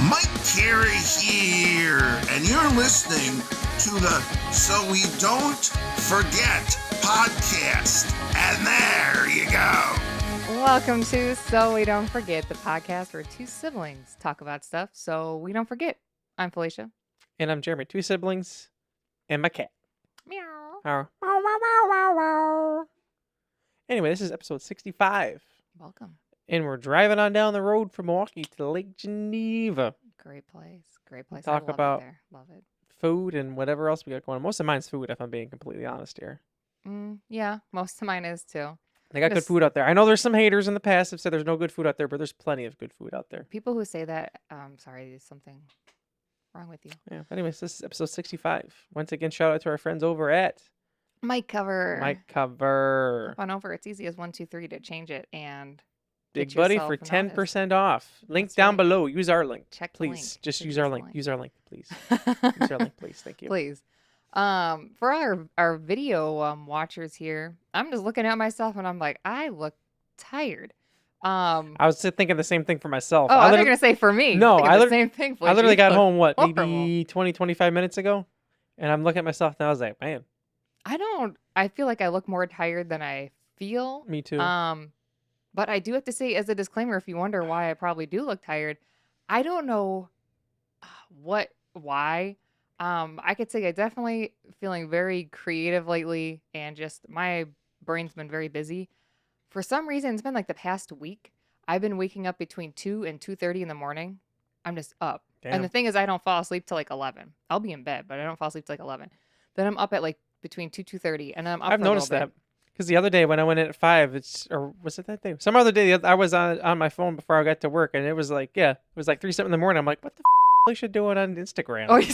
Mike Carey here, and you're listening to the So We Don't Forget podcast. And there you go. Welcome to So We Don't Forget, the podcast where two siblings talk about stuff so we don't forget. I'm Felicia. And I'm Jeremy. Two siblings and my cat. Meow. Anyway, this is episode 65. Welcome. And we're driving on down the road from Milwaukee to Lake Geneva. Great place. Great place. Talk I love about it there. Love it. Food and whatever else we got going on. Most of mine's food, if I'm being completely honest here. Yeah, most of mine is too. They got good food out there. I know there's some haters in the past have said there's no good food out there, but there's plenty of good food out there. People who say that, sorry, there's something wrong with you. Yeah. Anyways, this is episode 65. Once again, shout out to our friends over at Mike Cover. Mike Cover. Hop on over. It's easy as 1, 2, 3 to change it and Big get buddy yourself for noticed. 10% off. Link That's down right. below. Use our link. Check the Please. link. Just Please use our the link. link. Use our link, please. Use our link, please. Thank you. Please. For our video watchers here, I'm just looking at myself and I'm like, I look tired. I was thinking the same thing for myself. Oh, I thought you were literally- gonna say for me. No, Thinking I the lit- same thing. I literally got home, what, horrible. maybe 20, 25 minutes ago? And I'm looking at myself and I was like, man, I feel like I look more tired than I feel. me too. But I do have to say, as a disclaimer, if you wonder why I probably do look tired, I don't know why. I could say I definitely feeling very creative lately, and just my brain's been very busy. For some reason, it's been like the past week. I've been waking up between 2 and 2:30 in the morning. I'm just up. Damn. And the thing is, I don't fall asleep till like 11. I'll be in bed, but I don't fall asleep till like 11. Then I'm up at like between 2:30, and then I'm up I've for a little noticed bit. that. Because the other day when I went in at 5, or was it that day? Some other day I was on my phone before I got to work, and it was like 3 something in the morning. I'm like, what the Felicia doing on Instagram? Oh, you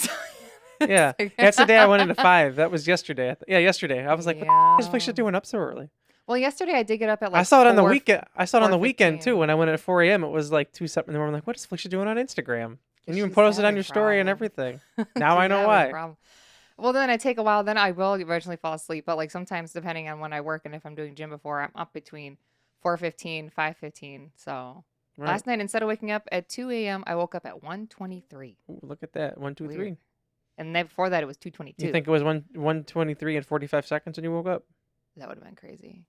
Yeah. That's the day I went into 5. That was yesterday. Yesterday. I was like, what is Felicia doing up so early? Well, yesterday I did get up at like I saw it on the 4. weekend. I saw it on the weekend 4:15. too. When I went at 4 a.m., it was like 2 something in the morning. I'm like, what is Felicia doing on Instagram? And you even She's posted on having your story and problems. everything. Now I She's know having a why. problem. Well, then I take a while. Then I will eventually fall asleep. But like sometimes, depending on when I work and if I'm doing gym before, I'm up between 4:15, 5:15. So Right. last night, instead of waking up at 2 a.m., I woke up at 1:23. Ooh, look at that. 1, 2, 3. Weird. And then before that, it was 2:22. You think it was 1:23 and 45 seconds when you woke up? That would have been crazy.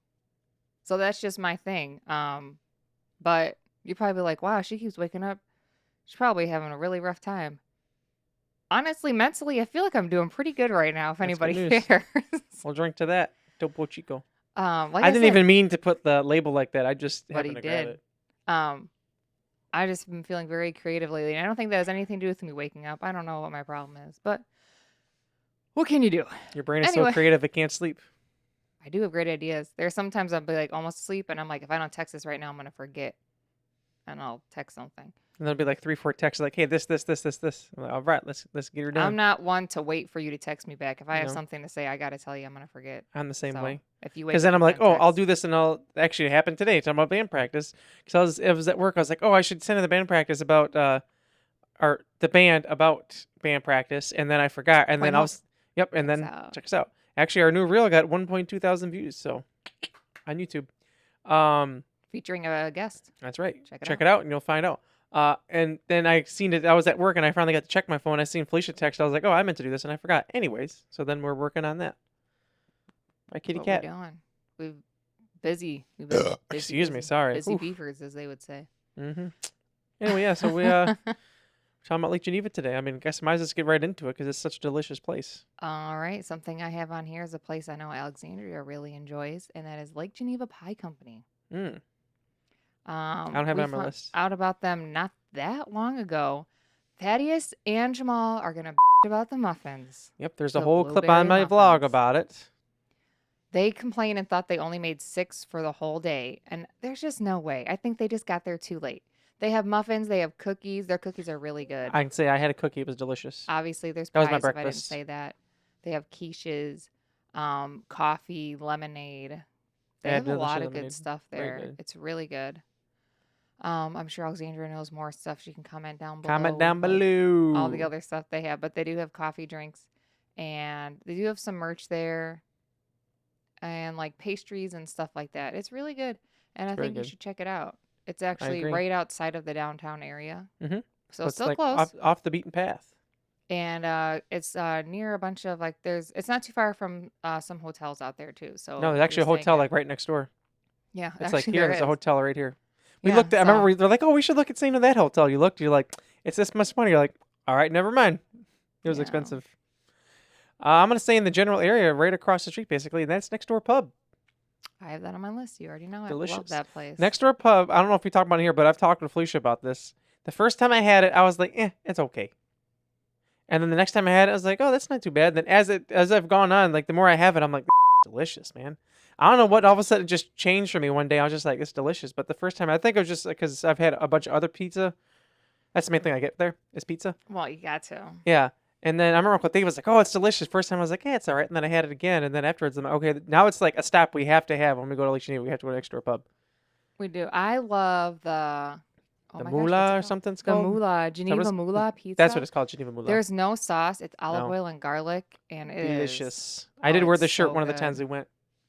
So that's just my thing. But you'd probably be like, wow, she keeps waking up. She's probably having a really rough time. Honestly, mentally, I feel like I'm doing pretty good right now, if That's good anybody news. cares. We'll drink to that. Topo Chico. Like I didn't said, even mean to put the label like that. I just But happened he to grab did. it. I just been feeling very creative lately. And I don't think that has anything to do with me waking up. I don't know what my problem is, but what can you do? Your brain is Anyway. so creative it can't sleep. I do have great ideas. There's sometimes I'll be like almost asleep, and I'm like, if I don't text this right now, I'm gonna forget, and I'll text something. And there'll be like 3, 4 texts like, hey, this. I'm like, all right, let's get her done. I'm not one to wait for you to text me back. If I have No. something to say, I gotta tell you, I'm gonna forget. I'm the same So, way. If you wait, Because then I'm like, oh, I'll do this, and I'll actually happen today. Talking about band practice. Because it was at work. I was like, oh, I should send in the band practice about the band about band practice, and then I forgot, and Pointe then I Hope. was and then out. check us out. Actually, our new reel got 1.2 thousand views, so on YouTube. Featuring a guest. That's right. Check it it out, and you'll find out. And then I seen it. I was at work, and I finally got to check my phone. I seen Felicia text. I was like, oh, I meant to do this, and I forgot. Anyways, so then we're working on that. My kitty What cat. we're doing. We've busy. We've been busy, Excuse me. busy. Sorry. Busy Oof. beavers, as they would say. Mm-hmm. Anyway, yeah. So we talking about Lake Geneva today. I mean, guess might as well just get right into it because it's such a delicious place. All right. Something I have on here is a place I know Alexandria really enjoys, and that is Lake Geneva Pie Company. Mm. I don't have it We on my found list. out about them not that long ago. Thaddeus and Jamal are gonna about the muffins. Yep. There's a The whole clip on my blueberry vlog muffins. about it. They complained and thought they only made 6 for the whole day, and there's just no way. I think they just got there too late. They have muffins. They have cookies. Their cookies are really good. I can say I had a cookie. It was delicious. Obviously, there's That was pies. my If I didn't breakfast. say that, they have quiches, coffee, lemonade. They Yeah, have a delicious lot of lemonade. good stuff Very there. good. It's really good. I'm sure Alexandria knows more stuff. She can comment down below. Comment down like, below. all the other stuff they have, but they do have coffee drinks, and they do have some merch there, and like pastries and stuff like that. It's really good, and I very think you good. should check it out. It's actually agree. right outside of the downtown area. Mhm. so it's still like close. off the beaten path. And it's near a bunch of like it's not too far from some hotels out there too. So No, there's if actually you're a staying hotel at, like right next door. yeah, It's like actually here. there There's a is. hotel right here. We Yeah, looked at. I so remember they're like, "Oh, we should look at staying at that hotel." You looked. You're like, "It's this much money." You're like, "All right, never mind." It was yeah, expensive. I'm gonna stay in the general area, right across the street, basically, and that's next door pub. I have that on my list. You already know it. Love Delicious. that place. Next door pub. I don't know if we talked about it here, but I've talked with Felicia about this. The first time I had it, I was like, it's okay. And then the next time I had it, I was like, oh, that's not too bad. Then as I've gone on, like the more I have it, I'm like, delicious, man. I don't know what all of a sudden just changed for me one day. I was just like, it's delicious. But the first time, I think it was just because I've had a bunch of other pizza. That's the main thing I get there is pizza. Well, you got to. Yeah. And then I remember Uncle Dave was like, oh, it's delicious. First time I was like, it's all right. And then I had it again. And then afterwards, I'm like, okay, now it's like a stop we have to have when we go to Lake Geneva. We have to go to next door pub. We do. I love the The my gosh, what's moolah it or called? something it's The called? moolah, Geneva moolah pizza. That's what it's called, Geneva moolah. There's no sauce. It's olive No. oil and garlic, and it is Delicious. I did wear it's the shirt so one of the good. times we went.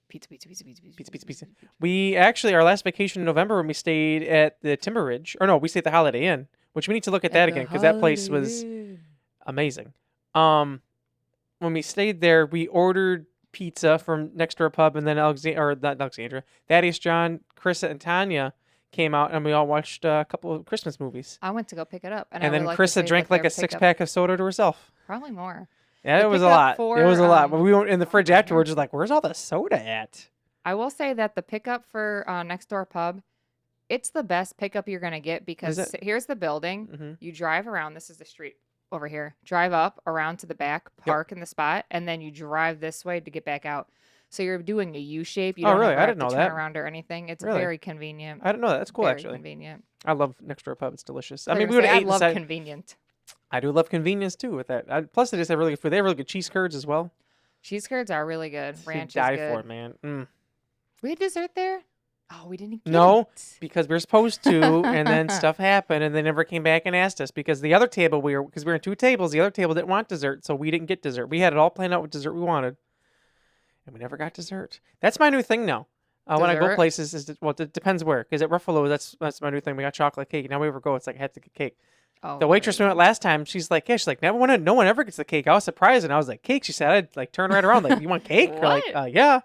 Pizza, pizza, pizza, pizza, Pizza, pizza, pizza. We actually, our last vacation in November when we stayed at the Timber Ridge, or no, we stayed at the Holiday Inn, which we need to look at that again because that place was amazing. When we stayed there, we ordered pizza from next door pub, and then not Alexandra, Thaddeus, John, Carissa, and Tanya came out, and we all watched a couple of Christmas movies. I went to go pick it up, And I then would like to Carissa say drank that like their a six pickup- pack of soda to herself. Probably more. Yeah, The it was a pickup lot. for, It was a lot. But we went in the fridge oh, yeah. afterwards, just like, where's all the soda at? I will say that the pickup for next door pub, it's the best pickup you're gonna get because Is it? here's the building. Mm-hmm. You drive around. This is the street over here. Drive up around to the back, park in the spot, and then you drive this way to get back out. So you're doing a U shape. You Oh, don't really? ever I have didn't to know turn that. around or anything. It's Really? very convenient. I didn't know that. That's cool, Very actually. convenient. I love next door pub. It's delicious. I Like mean, I we would say, have I ate love inside. convenient. I do love convenience too with that. Plus, they just have really good food. They have really good cheese curds as well. Cheese curds are really good. You Ranch is die good. for it, man. We had dessert there. Oh, we didn't get No, it. because we were supposed to, and then stuff happened, and they never came back and asked us because the other table because we were in two tables. The other table didn't want dessert, so we didn't get dessert. We had it all planned out with dessert we wanted, and we never got dessert. That's my new thing now. When I go Dessert? places, it depends where. Because at Ruffalo, that's my new thing. We got chocolate cake. Now we ever go, it's like I have to get cake. Oh, The waitress we great. went last time, she's like, no one ever gets the cake. I was surprised, and I was like, cake? She said, I'd like turn right around, like, you want cake? We're like, What? yeah.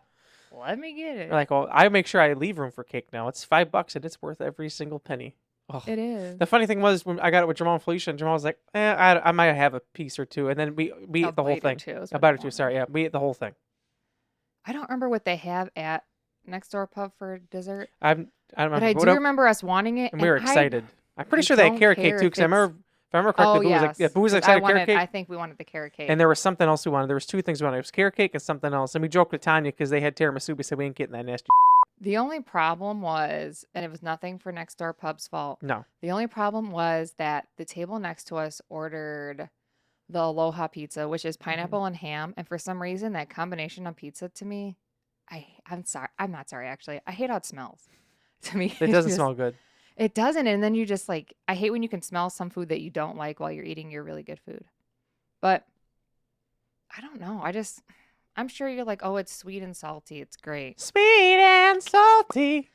Let me get it. We're like, well, I make sure I leave room for cake now. It's $5, and it's worth every single penny. Oh. It is. The funny thing was when I got it with Jamal and Felicia, and Jamal was like, I might have a piece or two, and then we ate the whole thing. A bite or two, sorry, yeah, we ate the whole thing. I don't remember what they have at next door pub for dessert, I don't remember. but I do remember us wanting it, and we were excited. I'm pretty I sure they had don't carrot care cake too, if because if I remember correctly, Oh Boo was like, yes, yeah, Boo was 'cause excited carrot cake. I think we wanted the carrot cake. And there was something else we wanted. There was two things we wanted. It was carrot cake and something else. And we joked with Tanya because they had tiramisu. We said we ain't getting that nasty. The only problem was, and it was nothing for next door pub's fault. No. The only problem was that the table next to us ordered the Aloha pizza, which is pineapple and ham, and for some reason that combination of pizza to me, I'm sorry, I'm not sorry actually. I hate how it smells. To me, It doesn't smell good. It doesn't, and then you just like I hate when you can smell some food that you don't like while you're eating your really good food. But I don't know. I'm sure you're like, oh, it's sweet and salty. It's great. Sweet and salty.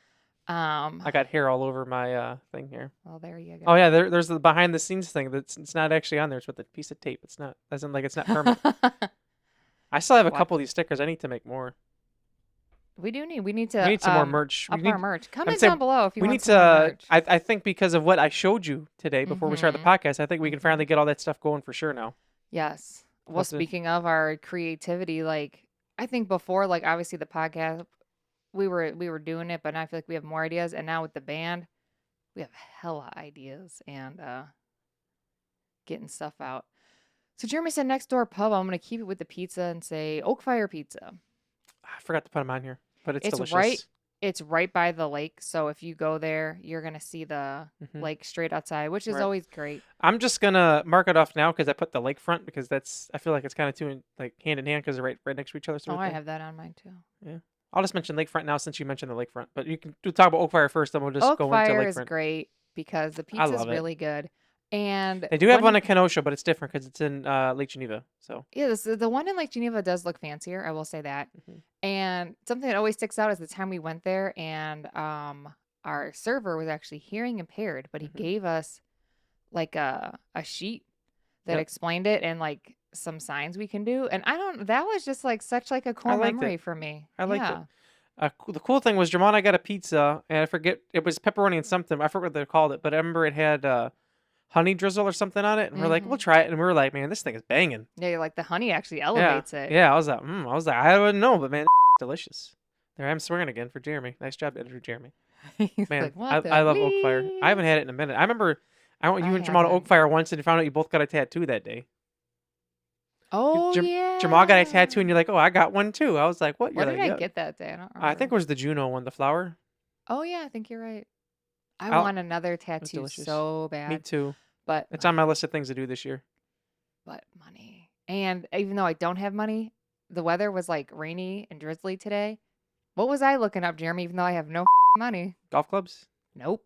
I I got hair all over my thing here. Well, there you go. Oh yeah, there's the behind the scenes thing it's not actually on there. It's with a piece of tape. It's not. As in like it's not permanent. I still have a What? couple of these stickers. I need to make more. We need We need some more merch. Up We need, our merch. Comment saying down below if you we want need some more to. merch. I think because of what I showed you today before we started the podcast, I think we can finally get all that stuff going for sure now. Yes. Well, What's the- speaking of our creativity, like I think before, like obviously the podcast, we were doing it, but now I feel like we have more ideas, and now with the band, we have hella ideas and getting stuff out. So Jeremy said next door pub. I'm gonna keep it with the pizza and say Oak Fire Pizza. I forgot to put them on here, but it's delicious. It's right by the lake, so if you go there, you're gonna see the lake straight outside, which is Right. always great. I'm just gonna mark it off now because I put the lakefront because I feel like it's kind of two hand in hand because they're right next to each other. Sort Oh, of I thing. have that on mine too. I'll just mention lakefront now since you mentioned the lakefront, but you can talk about Oak Fire first, then we'll just Oak go Fire into is lakefront. great because the pizza is love it. really good, and They do have when one in Kenosha, but it's different because it's in Lake Geneva. So yeah, the one in Lake Geneva does look fancier. I will say that. Mhm. And something that always sticks out is the time we went there, and our server was actually hearing impaired, but he Mhm. gave us like a sheet that Yep. explained it and like some signs we can do. And that was just like such like a I core liked memory it. for me. I liked it. Yeah. The cool thing was Jamal and I got a pizza, and I forget it was pepperoni and something. I forget what they called it, but I remember it had honey drizzle or something on it, and we're like, we'll Hmm. try it, and we were like, man, this thing is banging. Yeah, you're like the honey actually Yeah, elevates it. yeah. I was like, I wouldn't know, but man, delicious. There, I'm swearing again for Jeremy. Nice job, editor Jeremy. He's Man, like, what I the love Oak Fire. I haven't wee? had it in a minute. I remember I went you I and Jamal to Oak haven't. Fire once, and you found out you both got a tattoo that day. 'Cause Oh Jamal got a tattoo, yeah. and you're like, oh, I got one too. I was like, what? You're What did like, I yeah. get that day? I don't I think remember. it was the Juno one, the flower. Oh yeah, I think you're right. I I'll, want another it was tattoo delicious. so Me bad, too. but It's on my money, list of things to do this year. but money. And even though I don't have money, the weather was like rainy and drizzly today. What was I looking up, Jeremy? Even though I have no money. Golf clubs, Nope.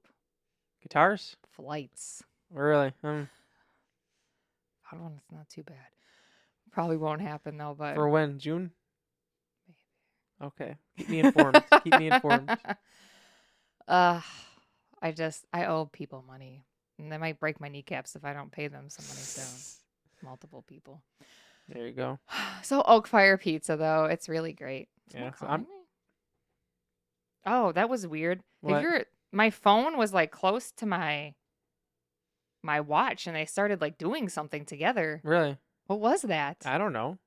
guitars. Flights. Really? That one's not too bad. Probably won't happen though, but For when? June? maybe. Okay. Keep me informed. Keep me informed. Uh, I owe people money. And they might break my kneecaps if I don't pay them some money soon. Multiple people. There you go. So Oak Fire Pizza though, it's really great. Yeah. So Oh, that was weird. What? My phone was like close to my watch and they started like doing something together. Really? What was that? I don't know.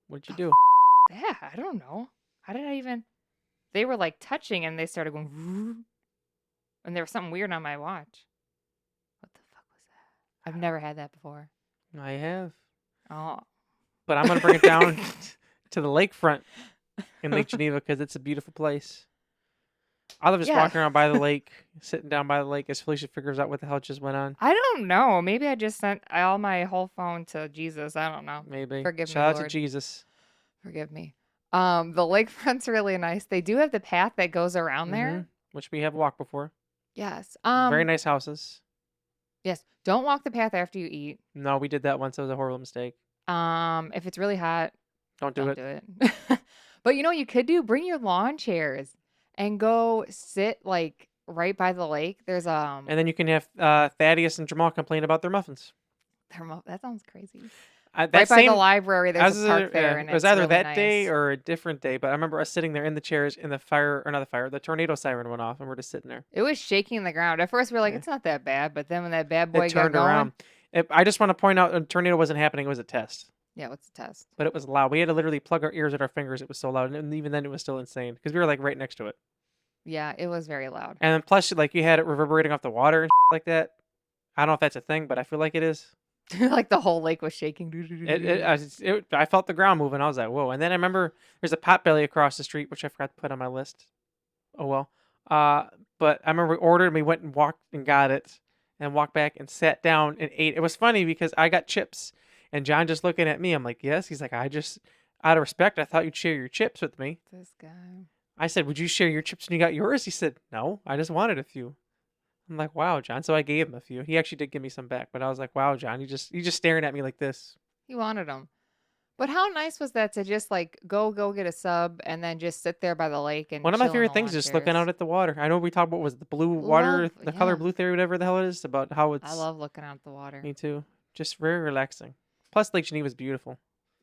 What'd you do? Yeah, I don't know. How did I even They were like touching and they started going vroom, and there was something weird on my watch. What the fuck was that? I've never had that before. I have. Oh. But I'm gonna bring it down to the lakefront in Lake Geneva because it's a beautiful place. I love just Yeah. walking around by the lake, sitting down by the lake as Felicia figures out what the hell just went on. I don't know. Maybe I just sent all my whole phone to Jesus. I don't know. Maybe. Forgive me, Shout out to Lord. Jesus. Forgive me. The lakefront's really nice. They do have the path that goes around there. Which we have walked before. Yes. Very nice houses. Yes. Don't walk the path after you eat. No, we did that once. It was a horrible mistake. If it's really hot, Don't do don't it. do it. But you know what you could do? Bring your lawn chairs and go sit like right by the lake. There's And then you can have Thaddeus and Jamal complain about their muffins. that sounds crazy. That Right by same, the library, there's a park there, and it was it's either really that day nice. or a different day, but I remember us sitting there in the chairs and the tornado siren went off and we're just sitting there. It was shaking the ground. At first, we were like, Yeah. it's not that bad, but then when that bad boy It got turned going, around. I just want to point out a tornado wasn't happening. It was a test. yeah, what's the test? But it was loud. We had to literally plug our ears at our fingers. It was so loud. And even then, it was still insane because we were like right next to it. Yeah, it was very loud. And then plus, like you had it reverberating off the water and like that. I don't know if that's a thing, but I feel like it is. Like the whole lake was shaking. I felt the ground moving. I was like, whoa. And then I remember there's a Potbelly across the street, which I forgot to put on my list. Oh, well. But I remember we ordered and we went and walked and got it and walked back and sat down and ate. It was funny because I got chips and John just looking at me. I'm like, yes. He's like, out of respect, I thought you'd share your chips with me. This guy. I said, would you share your chips when you got yours? He said, no, I just wanted a few. I'm like, wow, John. So I gave him a few. He actually did give me some back, but I was like, wow, John, you just staring at me like this. He wanted them. But how nice was that to just like go get a sub and then just sit there by the lake and One of my chill in favorite the things lawn is just looking chairs. out at the water. I know we talked about was the blue water, the color yeah. blue theory, whatever the hell it is, about how it's. I love looking out at the water. Me too. Just very relaxing. Plus, Lake Geneva is beautiful.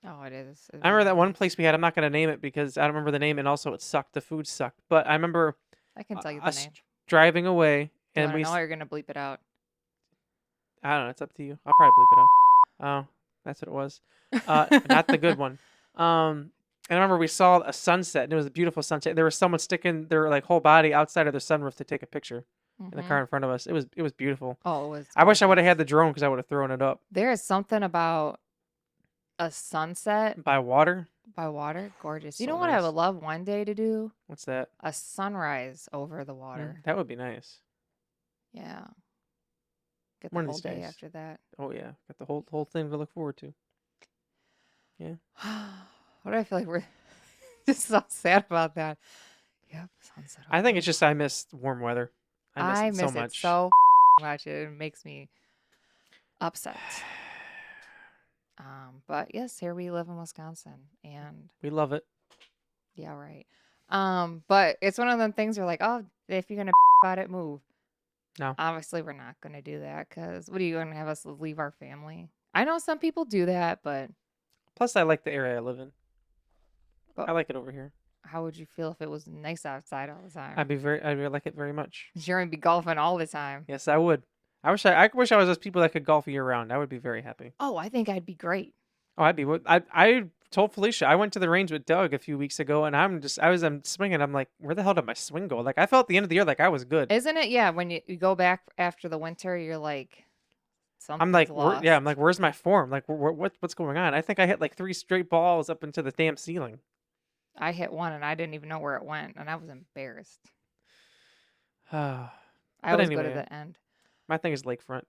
Oh, it is. I remember that one place we had. I'm not gonna name it because I don't remember the name, and also it sucked. The food sucked. But I remember I can tell you the us name. driving away, Do you and want to know or you're gonna bleep it out? I don't know. It's up to you. I'll probably bleep it out. Oh, that's what it was. Not the good one. And I remember we saw a sunset, and it was a beautiful sunset. There was someone sticking their like whole body outside of the sunroof to take a picture in the car in front of us. It was beautiful. Oh, it was. I wish I would have gorgeous. had the drone because I would have thrown it up There is something about a sunset by water. by water, gorgeous. You So know what I nice. would love one day to do? What's that? A sunrise over the water. That would be nice. Yeah. Get the One of whole these day days. after that. Oh yeah, got the whole thing to look forward to. Yeah. What do I feel like we're just so sad about that? Yep, sunset. I think it's just I miss warm weather. I miss it so much. so much. It makes me upset. But yes, here we live in Wisconsin, and We love it. yeah, right. But it's one of them things where like, oh, if you're gonna about it, move. No. Obviously, we're not going to do that because what are you going to have us leave our family? I know some people do that, but Plus, I like the area I live in. But- I like it over here. how would you feel if it was nice outside all the time? I would like it very much. You're going to be golfing all the time. Yes, I would. I wish I was those people that could golf year round. I would be very happy. Oh, I think I'd be great. Oh, I'd be. I told Felicia I went to the range with Doug a few weeks ago, and I'm swinging. I'm like, where the hell did my swing go? Like I felt at the end of the year like I was good. Isn't it? Yeah, when you go back after the winter, you're like, something's I'm like, lost. I'm like, where's my form? Like, what's going on? I think I hit like 3 straight balls up into the damn ceiling. I hit one and I didn't even know where it went, and I was embarrassed. I always go to the end. My thing is lakefront.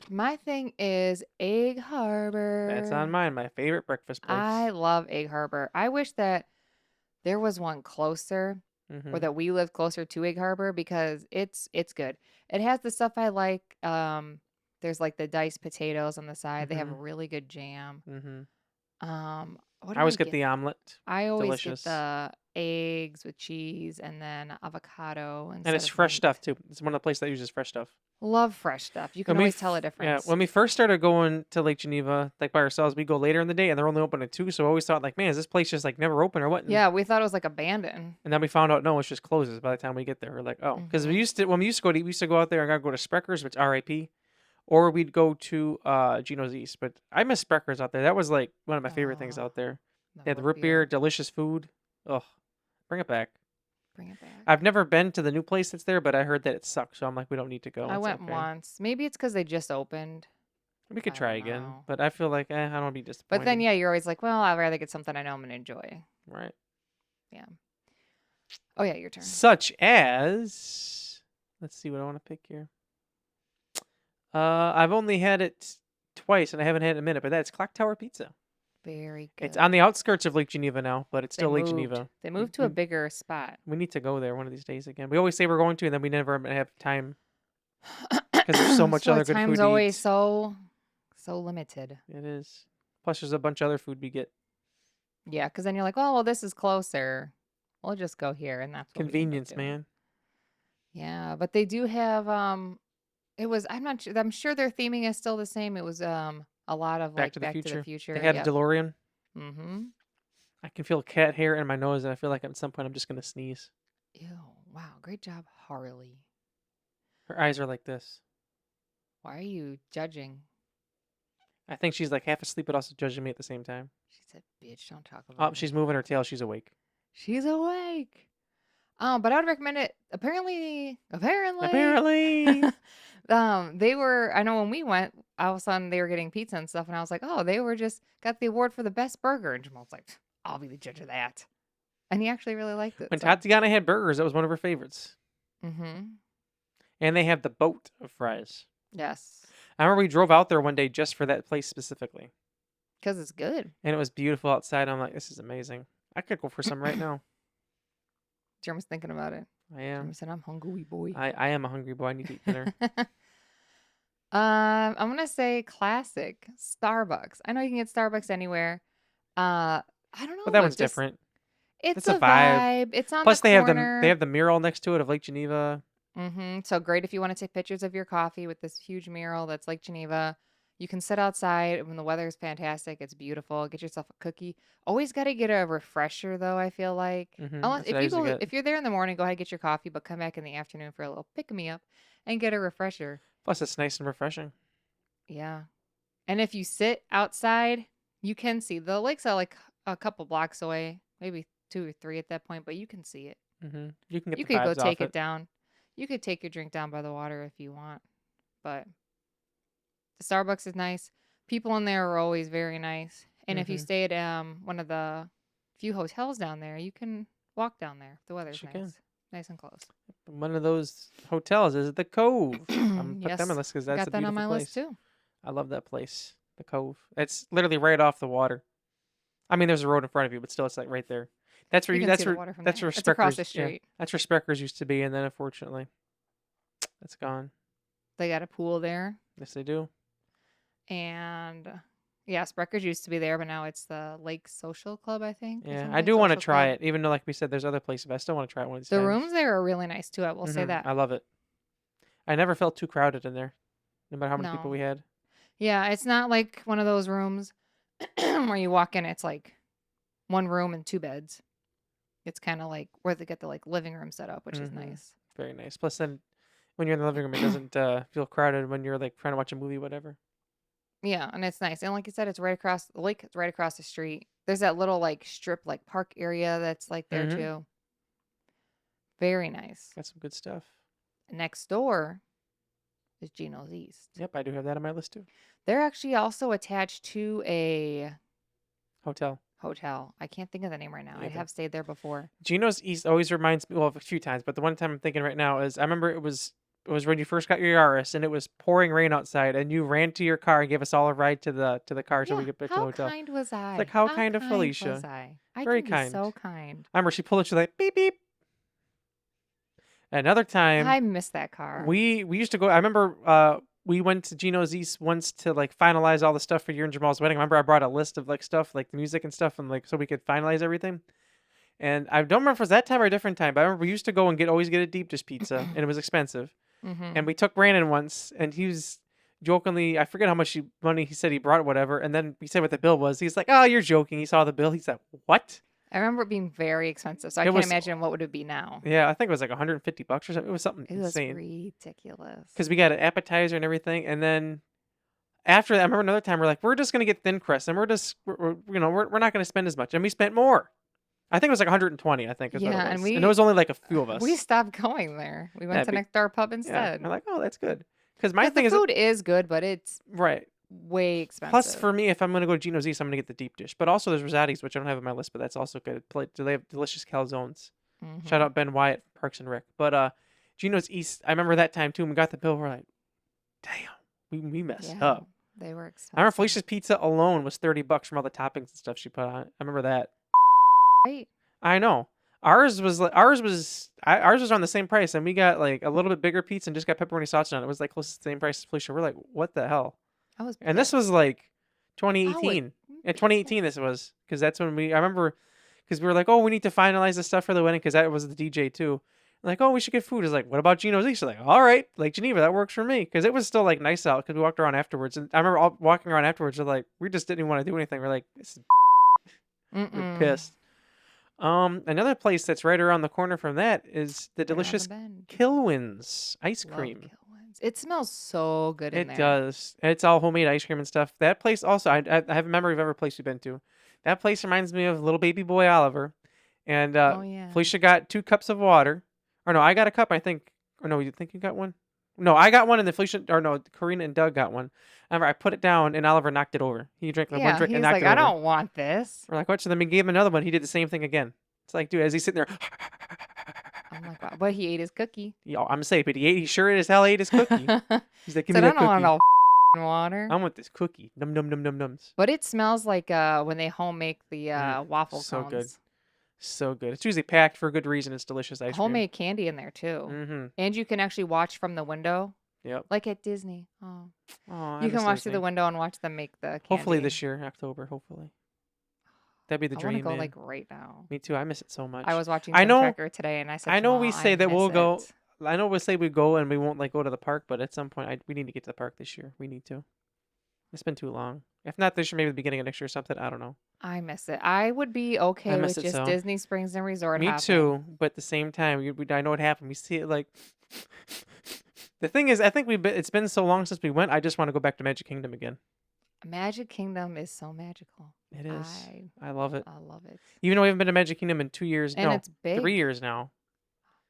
My thing is Egg Harbor. That's on mine. My favorite breakfast place. I love Egg Harbor. I wish that there was one closer, or that we lived closer to Egg Harbor because it's good. It has the stuff I like. There's like the diced potatoes on the side. They have a really good jam. What I always get the omelet. I always Delicious. get the eggs with cheese and then avocado. And it's fresh stuff too. It's one of the places that uses fresh stuff. Love fresh stuff. You can always tell a difference. Yeah, when we first started going to Lake Geneva, like by ourselves, we go later in the day and they're only open at 2. So I always thought like, man, is this place just like never open or what? Yeah, we thought it was like abandoned. And then we found out no, it's just closes by the time we get there. We're like, oh, because when we used to go to eat, we used to go out there and go to Sprecker's, which RIP, or we'd go to Gino's East. But I miss Sprecker's out there. That was like one of my favorite things out there. They had the root beer, delicious food. Ugh, bring it back. Bring it back. I've never been to the new place that's there, but I heard that it sucks. So I'm like, we don't need to go. I went once. Maybe it's because they just opened. We could try again, but I feel like I don't want to be disappointed. But then, yeah, you're always like, well, I'd rather get something I know I'm going to enjoy. Right. Yeah. Oh, yeah, your turn. Such as, let's see what I want to pick here. I've only had it twice, and I haven't had it in a minute, but that's Clock Tower Pizza. Very good. It's on the outskirts of Lake Geneva now, but it's still Lake Geneva. They moved to a bigger spot. We need to go there one of these days again. We always say we're going to, and then we never have time because there's so much other good food. Time's always so limited. It is. Plus, there's a bunch of other food we get. Yeah, because then you're like, oh, well, this is closer. We'll just go here, and that's what convenience, man. Yeah, but they do have It was. I'm sure their theming is still the same. It was a lot of Back to the Future. They had a DeLorean. Mm-hmm. I can feel cat hair in my nose, and I feel like at some point I'm just gonna sneeze. Ew! Wow, great job, Harley. Her eyes are like this. Why are you judging? I think she's like half asleep, but also judging me at the same time. She said, "Bitch, don't talk about." Oh, she's moving her tail. She's awake. She's awake. But I would recommend it. Apparently. They were. I know when we went, all of a sudden they were getting pizza and stuff, and I was like, oh, they were just got the award for the best burger, and Jamal's like, I'll be the judge of that, and he actually really liked it. When Tatiana had burgers, that was one of her favorites. Mm-hmm. And they have the boat of fries. Yes. I remember we drove out there one day just for that place specifically. Because it's good. And it was beautiful outside. I'm like, this is amazing. I could go for some right now. Jeremy's thinking about it. I am. Jeremy said, I'm hungry, boy. I am a hungry boy. I need to eat dinner. I'm going to say classic. Starbucks. I know you can get Starbucks anywhere. I don't know. But that one's different. It's a vibe. It's on the corner. They have the mural next to it of Lake Geneva. Mm-hmm. So great if you want to take pictures of your coffee with this huge mural that's Lake Geneva. You can sit outside when the weather is fantastic. It's beautiful. Get yourself a cookie. Always got to get a refresher though, I feel like. Unless if you're there in the morning, go ahead and get your coffee, but come back in the afternoon for a little pick-me-up and get a refresher. Plus it's nice and refreshing. Yeah. And if you sit outside, you can see the lake's like a couple blocks away, maybe 2 or 3 at that point, but you can see it. Mm-hmm. You can get you the could go vibes take off it down. You could take your drink down by the water if you want, but the Starbucks is nice. People in there are always very nice. And if you stay at one of the few hotels down there, you can walk down there. The weather's nice. Nice and close. One of those hotels is the Cove. I'm Yes. put them on the list because that's Got a that beautiful on my place. list too. I love that place, the Cove. It's literally right off the water. I mean, there's a road in front of you, but still, it's like right there. That's where You can see the water from there. It's across the street. That's where Sprecker's used to be, and then unfortunately, it's gone. They got a pool there. Yes, they do. And yeah, Sprecker's used to be there, but now it's the Lake Social Club, I think. Yeah, I do want to try it, even though, like we said, there's other places, but I still want to try it one of these times. The rooms there are really nice too. I will say that. I love it. I never felt too crowded in there, no matter how many people No. we had. Yeah, it's not like one of those rooms where you walk in, it's like one room and two beds. It's kind of like where they get the like living room set up, which is Mm-hmm. nice. Very nice. Plus, then when you're in the living room, it doesn't feel crowded when you're like trying to watch a movie, whatever. Yeah, and it's nice. And like you said, it's right across the lake. It's right across the street. There's that little like strip, like park area that's like there Mm-hmm. too. Very nice. Got some good stuff. Next door is Gino's East. Yep, I do have that on my list too. They're actually also attached to a Hotel. hotel. I can't think of the name right now. I Either. have stayed there before. Gino's East always reminds me, well, of a few times, but the one time I'm thinking right now is I remember it was when you first got your Yaris and it was pouring rain outside and you ran to your car and gave us all a ride to the car till we get back to the How hotel. kind was I? like, how kind of Felicia. Was I? I Very can kind. be so kind. I remember she pulled it, she's like, beep, beep. Another time, I miss that car. we used to go, I remember we went to Gino's East once to like finalize all the stuff for your and Jamal's wedding. I remember I brought a list of like stuff, like the music and stuff, and like so we could finalize everything. And I don't remember if it was that time or a different time, but I remember we used to go and always get a deep dish pizza, and it was expensive. Mm-hmm. And we took Brandon once, and he was jokingly, I forget how much money he said he brought, whatever. And then we said what the bill was. He's like, "Oh, you're joking." He saw the bill. He said, "What?" I remember it being very expensive, so I It can't was- imagine what would it be now. Yeah, I think it was like $150 or something. It was something It was insane. ridiculous. Because we got an appetizer and everything, and then after that, I remember another time we're like, we're just gonna get thin crust, and we're not gonna spend as much, and we spent more. I think it was like 120. I think is what it Yeah, was. and And it was only like a few of us. We stopped going there. We went Yeah, to Next Door Pub yeah, instead. we're like, oh, that's good. Because my 'Cause thing the is food is good, but it's right. way expensive. Plus, for me, if I'm gonna go to Gino's East, I'm gonna get the deep dish. But also, there's Rosati's, which I don't have on my list, but that's also good. They have delicious calzones. Mhm. Shout out Ben Wyatt from Parks and Rec. But Gino's East, I remember that time too. When we got the bill, we're like, damn, we messed Yeah, up. they were expensive. I remember Felicia's pizza alone was $30 from all the toppings and stuff she put on it. I remember that. Right. I know. Ours was on the same price, and we got like a little bit bigger pizza and just got pepperoni sausage on it. It was like close to the same price as Felicia. We're like, what the hell? I was And this pissed. was like I would- 2018. Yeah, 2018 this was, because that's when I remember, because we were like, oh, we need to finalize the stuff for the wedding, because that was the DJ too. Like, oh, we should get food. It's like, what about Gino's East? Like, all right, Lake Geneva, that works for me, because it was still like nice out, because we walked around afterwards, and I remember all walking around afterwards, we're like, we just didn't even want to do anything. We're like, this is we're Mm-mm. pissed. Another place that's right around the corner from that is the Right on delicious bend. Kilwins ice Love cream. Kilwins. It smells so good in It there. does. And it's all homemade ice cream and stuff. That place also, I have a memory of every place we've been to. That place reminds me of little baby boy Oliver. And Oh yeah. Felicia got 2 cups of water. Or no, I got a cup, I think. Or no, you think you got one? No, I got one, and then Felicia, or no, Karina and Doug got one. I remember I put it down, and Oliver knocked it over. He drank like one Yeah, drink he's and knocked like, it I over. don't want this. We're like, what? So then we gave him another one. He did the same thing again. It's like, dude, as he's sitting there, I'm like, wow. But he ate his cookie. yo, I'm saying, but he sure as hell ate his cookie. He's like, give Said, me I that don't want cookie. no water. I want this cookie. Num num num num nums. But it smells like when they home make the waffle so cones. good. So good. It's usually packed for a good reason. It's delicious ice Homemade candy in there too. cream. Mm-hmm. And you can actually watch from the window. Yep. Like at Disney. Oh. Oh, You can watch through the window and watch them make the candy. Hopefully this year, October. Hopefully. That'd be the I dream. want to go man. like right now. Me too. I miss it so much. I was watching I Tim know- Tracker today and I said, I know we "Jamal, say I that we'll miss go. it." I know we'll say we go and we won't like go to the park, but at some point we need to get to the park this year. We need to. It's been too long. If not this year, maybe the beginning of next year or something. I don't know. I miss it. I would be okay miss with it just so. Disney Springs and Resort Me hopping. too. But at the same time, I know what happened. We see it like. The thing is, I think it's been so long since we went. I just want to go back to Magic Kingdom again. Magic Kingdom is so magical. It is. I I love it. love it. Even though we haven't been to Magic Kingdom in 2 years, And no, it's big. 3 years now.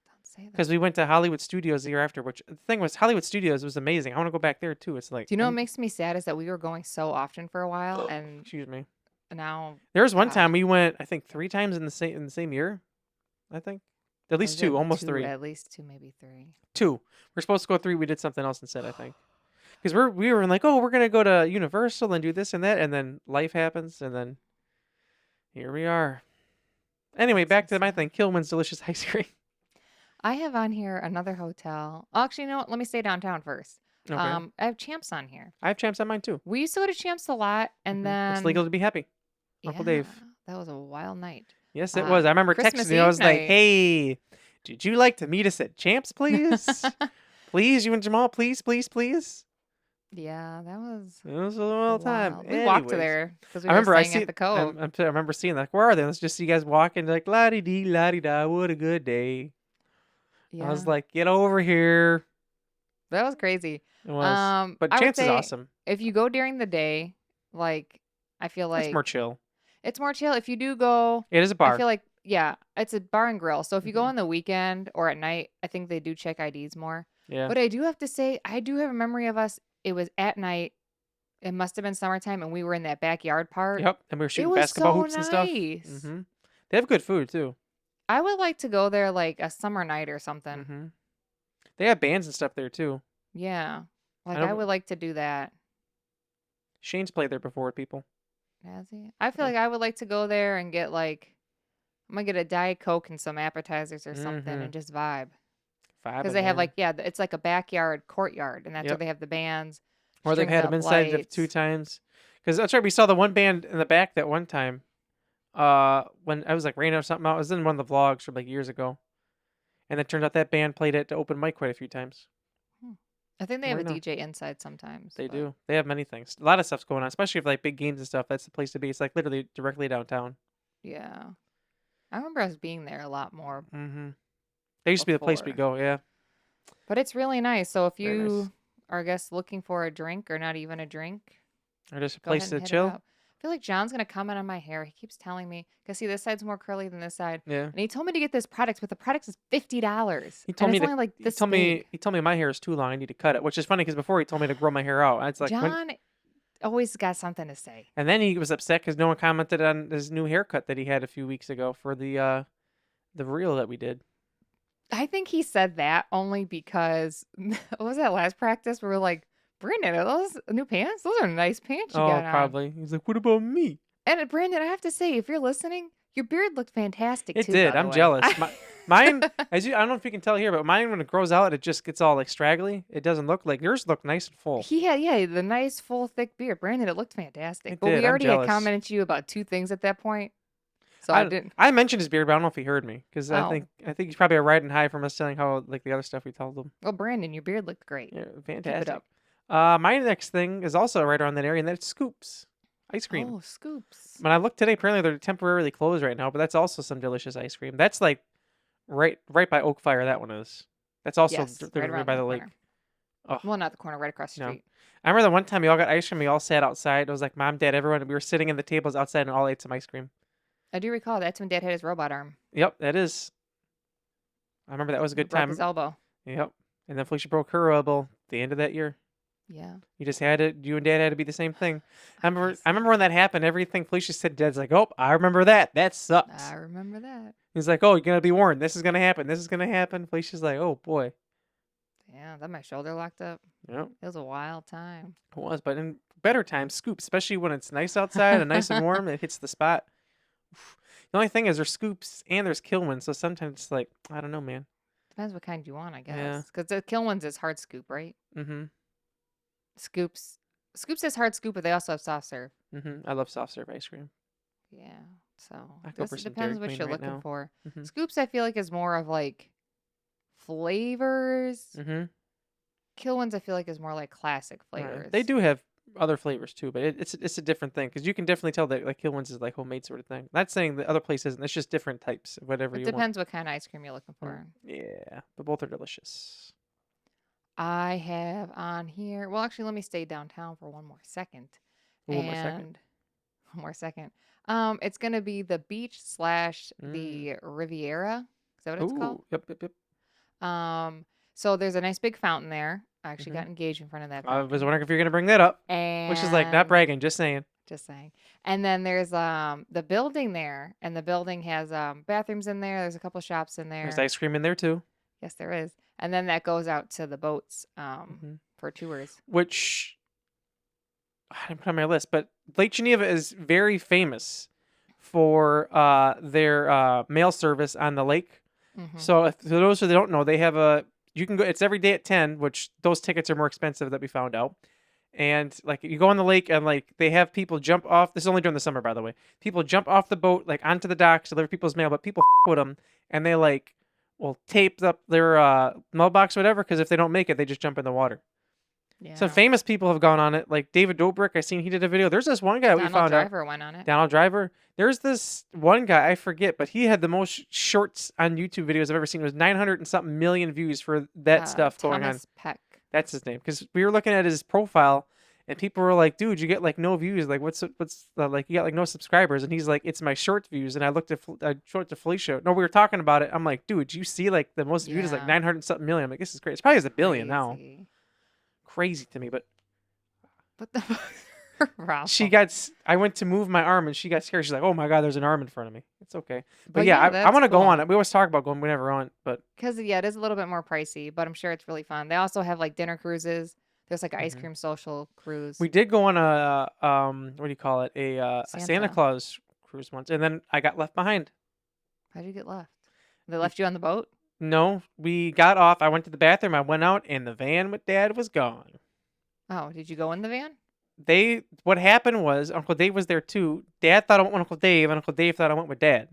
Don't say that. Because we went to Hollywood Studios the year after, which the thing was, Hollywood Studios was amazing. I want to go back there too. It's like, Do you know what makes me sad is that we were going so often for a while and excuse me. now There was one God. time we went, I think 3 times in the same year. I think at least was it 2, almost two, 3. At least 2, maybe 3. 2. We're supposed to go 3. We did something else instead, I think. Because we were like, oh, we're gonna go to Universal and do this and that, and then life happens, and then here we are. Anyway, back to my thing. Kilwin's delicious ice cream. I have on here another hotel. Oh, actually, you know what? Let me stay downtown first. Okay. I have Champs on here. I have Champs on mine too. We used to go to Champs a lot, and Mhm. then It's legal to be happy. Uncle Dave. That was a wild night. Yes, it Uh, was. I remember Christmas texting you. I Eve was like, night. hey, did you like to meet us at Champs, please? Please, you and Jamal, please, please, please. Yeah, that was It was a little time. wild. We walked Anyways, there because we I were remember I staying see. at the Cove. I remember seeing like, where are they? Let's just see you guys walking like la di dee la di da. What a good day. I was Yeah, like, get over here. that was crazy. It was, but I would Chance is say awesome. if you go during the day, like I feel It's more like chill. it's more chill. If you do go, It is a I bar. feel like yeah, it's a bar and grill. So if you go Mhm. on the weekend or at night, I think they do check IDs more. Yeah. But I do have to say, I do have a memory of us. It was at night. It must have been summertime, and we were in that backyard part. Yep. And we were It shooting was basketball so hoops and stuff. nice. They have good food too. I would like to go there like a summer night or something. They have bands and stuff there too. Yeah. I Like I know would like to do that. Shane's played there before with people. Has he? I feel Yeah. like I would like to go there and get like I'm gonna get a Diet Coke and some appetizers or something Mhm. and just vibe. Five Because in they have there. like it's like a backyard courtyard and that's where Yep. they have the bands, Or they've stringed had them up inside it 2 lights. times. Because that's right. We saw the one band in the back that one time. When I was like raining or something out. I was in one of the vlogs from like years ago, and it turned out that band played it to open mic quite a few times. Hmm. I think they have Right a now. DJ inside sometimes. They but do. They have many things. A lot of stuff's going on, especially if like big games and stuff. That's the place to be. It's like literally directly downtown. Yeah. I remember us being there a lot more They used to be the place we before. go. Yeah, But it's really nice. So if very nice. you are, I guess, looking for a drink or not even a drink, Or just a go ahead place and to hit it chill. up. I feel like John's gonna comment on my hair. He keeps telling me because see this side's more curly than this side, Yeah. and he told me to get this product, but the product is $50, He told and me it's to. only like He this told me. big. He told me my hair is too long. I need to cut it, which is funny because before he told me to grow my hair out. It's like when. John always got something to say. And then he was upset because no one commented on his new haircut that he had a few weeks ago for the reel that we did. I think he said that only because what was that last practice? We were like, Brandon, are those new pants? Those are nice pants you Oh, got on. probably. He's like, what about me? And Brandon, I have to say, if you're listening, your beard looked fantastic It too. did. By the I'm way. jealous. Mine, I don't know if you can tell here, but mine when it grows out, it just gets all like straggly. It doesn't look like yours. Look nice and full. He had the nice full thick beard. Brandon, it looked fantastic. It But did. we I'm already had jealous. commented to you about 2 things at that point, so I didn't. I mentioned his beard, but I don't know if he heard me because I Oh, think he's probably riding high from us telling how like the other stuff we told him. well, Brandon, your beard looked great. Yeah, Keep it fantastic. up. My next thing is also right around that area, and that's Scoops ice cream. Oh, Scoops. When I looked today, apparently they're temporarily closed right now, but that's also some delicious ice cream. That's like right by Oak Fire. That one is. That's also Yes, right literally around by the the lake. corner. Oh, Well, not the corner, right across the no. street. I remember the one time we all got ice cream. We all sat outside. It was like Mom, Dad, everyone. We were sitting in the tables outside and all ate some ice cream. I do recall that's when Dad had his robot arm. Yep, that is. I remember that was a good Broke time. his elbow. Yep. And then Felicia broke her elbow at the end of that year. Yeah. You just had it. You and Dad had to be the same thing. I remember. Nice. I remember when that happened. Everything Felicia said, Dad's like, "Oh, I remember that. That sucks." I remember that. He's like, "Oh, you're gonna be warned. This is gonna happen. This is gonna happen." Felicia's like, "Oh boy." Yeah, then my shoulder locked up. Yep, It was a wild time. it was. But in better times, Scoops, especially when it's nice outside and nice and warm, it hits the spot. Oof. The only thing is there's Scoops and there's Kilwin, so sometimes it's like I don't know, man. Depends what kind you want, I Yeah. guess. Because the Kilwins is hard scoop, right? Mm-hmm. Scoops is hard scoop, but they also have soft serve. Mm-hmm. I love soft serve ice cream. Yeah. So I'd go this for some depends Dairy what Queen you're right looking now. for. Mhm. Scoops, I feel like, is more of like flavors. Mm-hmm. Kilwins, I feel like, is more like classic Right. flavors. They do have other flavors too, but it's a different thing because you can definitely tell that like Kilwins is like homemade sort of thing. Not saying the other place isn't. It's just different types of whatever It you want. depends what kind of ice cream you're looking for. Yeah, but both are delicious. I have on here. Well, actually, let me stay downtown for one more second. One more second. One more second. It's gonna be the beach / the Riviera. Is that what it's called? Ooh, yep. So there's a nice big fountain there. I actually Mhm. got engaged in front of that I fountain. was wondering if you're gonna bring that up, And which is like not bragging, just saying. just saying. And then there's the building there, and the building has bathrooms in there. There's a couple shops in There's there. ice cream in there too, Yes, there is. And then that goes out to the boats Mhm. for tours. which I didn't put on my list, but Lake Geneva is very famous for their mail service on the lake. Mhm. So for those who don't know, they have you can go. It's every day at 10, which those tickets are more expensive that we found out. And like you go on the lake and like they have people jump off. This is only during the summer, by the way. People jump off the boat like onto the docks, deliver people's mail, but people with them and they like will tape up their mailbox, or whatever, because if they don't make it, they just jump in the water. Yeah. Some famous people have gone on it, like David Dobrik. I seen he did a video. There's this one guy we Donald found out. Driver went on it. Donald Driver. There's this one guy, I forget, but he had the most shorts on YouTube videos I've ever seen. It was 900 and something million views for that stuff going on. Thomas Peck. That's his name. Because we were looking at his profile, and people were like, "Dude, you get like no views. Like, what's like you got like no subscribers?" And he's like, "It's my short views." And I looked at I showed it to Felicia. No, we were talking about it. I'm like, "Dude, do you see like the most views is like Yeah. 900 and something million?" I'm like, "This is crazy. It's probably has a billion now. Crazy. Crazy to me." But What the fuck? Ralph. I went to move my arm, and she got scared. She's like, "Oh my God, there's an arm in front of me." It's okay. But Well, yeah, yeah, I that's want to go cool. on it. We always talk about going. We never on, but Because, yeah, it is a little bit more pricey, but I'm sure it's really fun. They also have like dinner cruises. There's like an ice Mhm. cream social cruise. we did go on a what do you call it? A Santa Santa. Claus cruise once, and then I got left behind. How'd you get left? They left you on the boat? No, we got off. I went to the bathroom. I went out, and the van with Dad was gone. Oh, did you go in the van? What happened was Uncle Dave was there too. Dad thought I went with Uncle Dave, and Uncle Dave thought I went with Dad.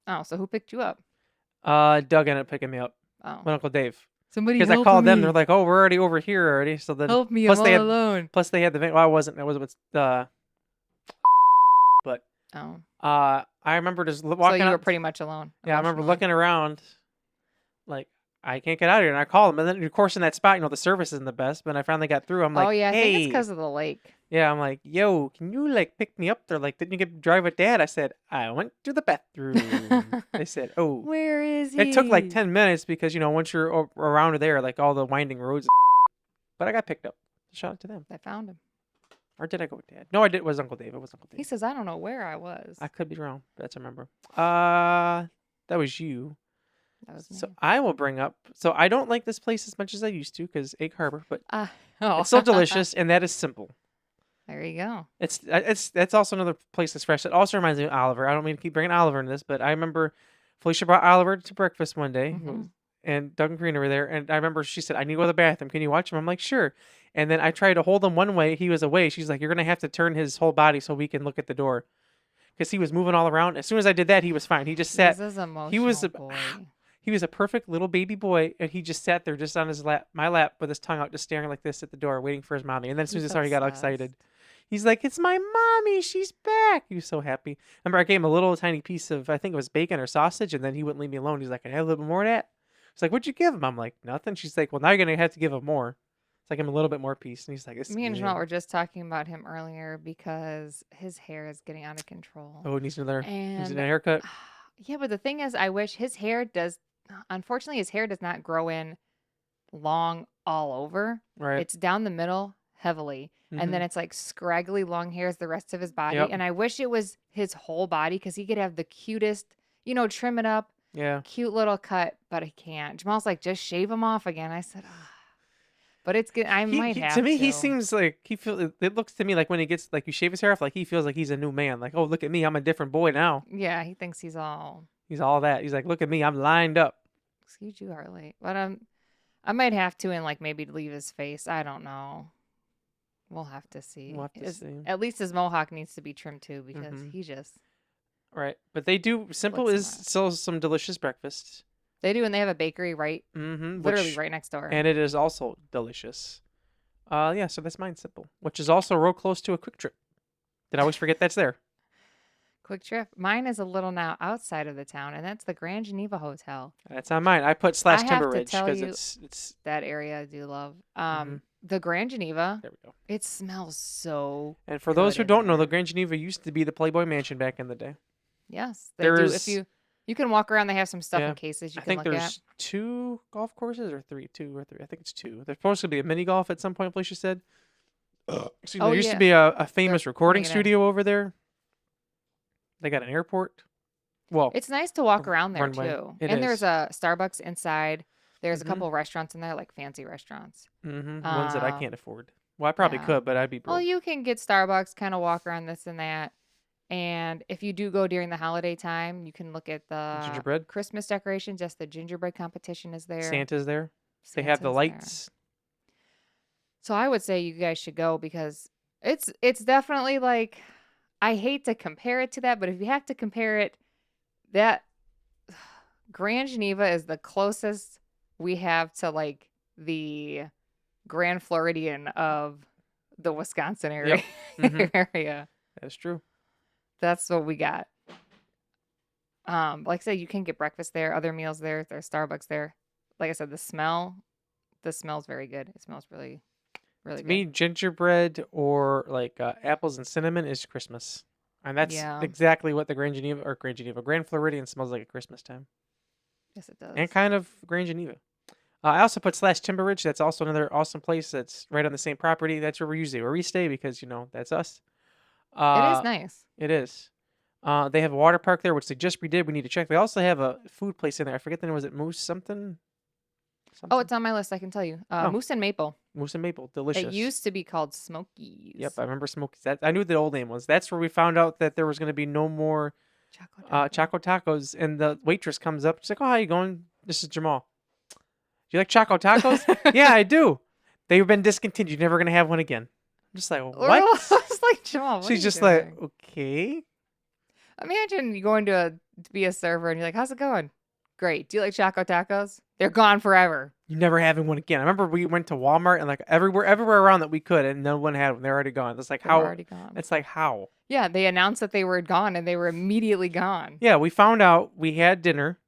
Oh, so who picked you up? Doug ended up picking me up Oh, with Uncle Dave somebody because I help called them. me. They're like, "Oh, we're already over here already." So then, Help me, plus I'm they all had- alone. plus they had the van. Well, I wasn't with but Oh, I remember just so walking you were out. pretty much alone. Yeah, I remember emotionally. looking around, like I can't get out of here, and I called them. And then, of course, in that spot, the service isn't the best. But I finally got through. I'm like, Oh yeah, I "Hey." think it's because of the lake. Yeah, I'm like, "Yo, can you like pick me up?" They're like, "Didn't you get to drive with Dad?" I said, "I went to the bathroom." They said, "Oh." Where is he? It took like 10 minutes because, once you're around there, like all the winding roads. But I got picked up. Shout out to them. I found him. Or did I go with Dad? No, I did. It was Uncle Dave. It was Uncle He Dave. says, I don't know where I was. I could be wrong. But that's I remember. That was you. That was me. So I will bring up. So I don't like this place as much as I used to because Egg Harbor, but Oh. it's so delicious, and that is simple. There you go. That's also another place that's fresh. It also reminds me of Oliver. I don't mean to keep bringing Oliver into this, but I remember Felicia brought Oliver to breakfast one day, Mhm. and Doug and Karina were there, and I remember she said, "I need to go to the bathroom. Can you watch him?" I'm like, "Sure." And then I tried to hold him one way. He was away. She's like, "You're gonna have to turn his whole body so we can look at the door," because he was moving all around. As soon as I did that, he was fine. He just sat. This is emotional. he was a- boy. He was a perfect little baby boy, and he just sat there, just on his lap, my lap, with his tongue out, just staring like this at the door, waiting for his mommy. And then as soon as He's he saw her, he got all obsessed. excited. He's like, "It's my mommy. She's back." He was so happy. Remember, I gave him a little tiny piece of, I think it was bacon or sausage, and then he wouldn't leave me alone. He's like, "Can I have a little bit more of that?" He's like, "What'd you give him?" I'm like, "Nothing." She's like, "Well, now you're going to have to give him more." It's like, "I'm a little bit more piece." And he's like, "It's Me and good." Jamal were just talking about him earlier because his hair is getting out of control. Oh, needs another, needs And a haircut. yeah, but the thing is, I wish his hair does. Unfortunately, his hair does not grow in long all over. Right. It's down the middle heavily, and then it's like scraggly long hairs the rest of his body. Yep. And I wish it was his whole body because he could have the cutest, trim it up, Yeah. cute little cut, but I can't. Jamal's like, just shave him off again. I said, but it's good. I might have to me, he to. seems like it looks to me like when he gets, like, you shave his hair off, like he feels like he's a new man. Like, "Oh, look at me. I'm a different boy now." Yeah, he thinks he's all. He's all that. He's like, "Look at me. I'm lined up." Excuse you are late, but I might have to, and like maybe leave his face. I don't know. We'll have to see. We'll have to see. At least his mohawk needs to be trimmed too because Mhm. he just. Right. But they do, Simple What's is that? sells some delicious breakfast. They do, and they have a bakery literally Which, right next door. and it is also delicious. Yeah, so that's mine, Simple, which is also real close to a Quick Trip. Did I always forget that's there? Quick Trip. Mine is a little now outside of the town, and that's the Grand Geneva Hotel. That's on mine. I put / I have Timber to Ridge tell because you- it's That area I do love. Mhm. The Grand Geneva. there we go. It smells so. And for those good who in don't know, there. the Grand Geneva used to be the Playboy Mansion back in the day. Yes, they do. If There's- you can walk around, they have some stuff Yeah, in cases you I can think look there's at. 2 golf courses or 3. 2 or 3. I think it's 2. There's supposed to be a mini golf at some point, Felicia said. Excuse me, Oh, there used to yeah. be a famous They're recording putting it in. studio over there. They got an airport. Well, It's nice to walk a around there runway. too. It And is. there's a Starbucks inside. There's a Mhm. couple restaurants in there, like fancy restaurants. ones that I Um, can't afford. Well, I probably yeah. could, but I'd be broke. Well, you can get Starbucks, kind of walk around this and that. And if you do go during the holiday time, you can look at the Gingerbread? Christmas decorations. Just the gingerbread competition is there. Santa's there. They have the Santa's there. lights. So I would say you guys should go because it's definitely like, I hate to compare it to that, but if you have to compare it, that Grand Geneva is the closest we have to like the Grand Floridian of the Wisconsin area. Yep. Mhm. area. That's true. That's what we got. Like I said, you can get breakfast there, other meals there. There's Starbucks there. Like I said, the smells very good. It smells really, really To good. me, gingerbread or like apples and cinnamon is Christmas, and that's Yeah. exactly what the Grand Floridian smells like at Christmas time, Yes, it does. and kind of Grand Geneva. I also put Slash Timber Ridge. That's also another awesome place that's right on the same property. That's where we stay because that's us. It is nice. It is. They have a water park there, which they just redid. We need to check. They also have a food place in there. I forget the name. Was it Moose something? Oh, it's on my list. I can tell you. Oh. Moose and Maple. Moose and Maple, delicious. It used to be called Smokies. Yep, I remember Smokies. That I knew what the old name was. That's where we found out that there was going to be no more Choco Tacos. And the waitress comes up. She's like, "Oh, how you going? This is Jamal. Do you like Choco Tacos?" "Yeah, I do. They've been discontinued. You're never going to have one again." I'm just like, "What?" It's like Jamal. What She's are just you like, doing? "Okay." Imagine you going to be a server and you're like, "How's it going?" "Great. Do you like Choco Tacos?" "They're gone forever." You're never having one again. I remember we went to Walmart and like everywhere around that we could, and no one had one. They're already gone. It's like They how? were already gone. It's like how? Yeah, they announced that they were gone and they were immediately gone. Yeah, we found out. We had dinner.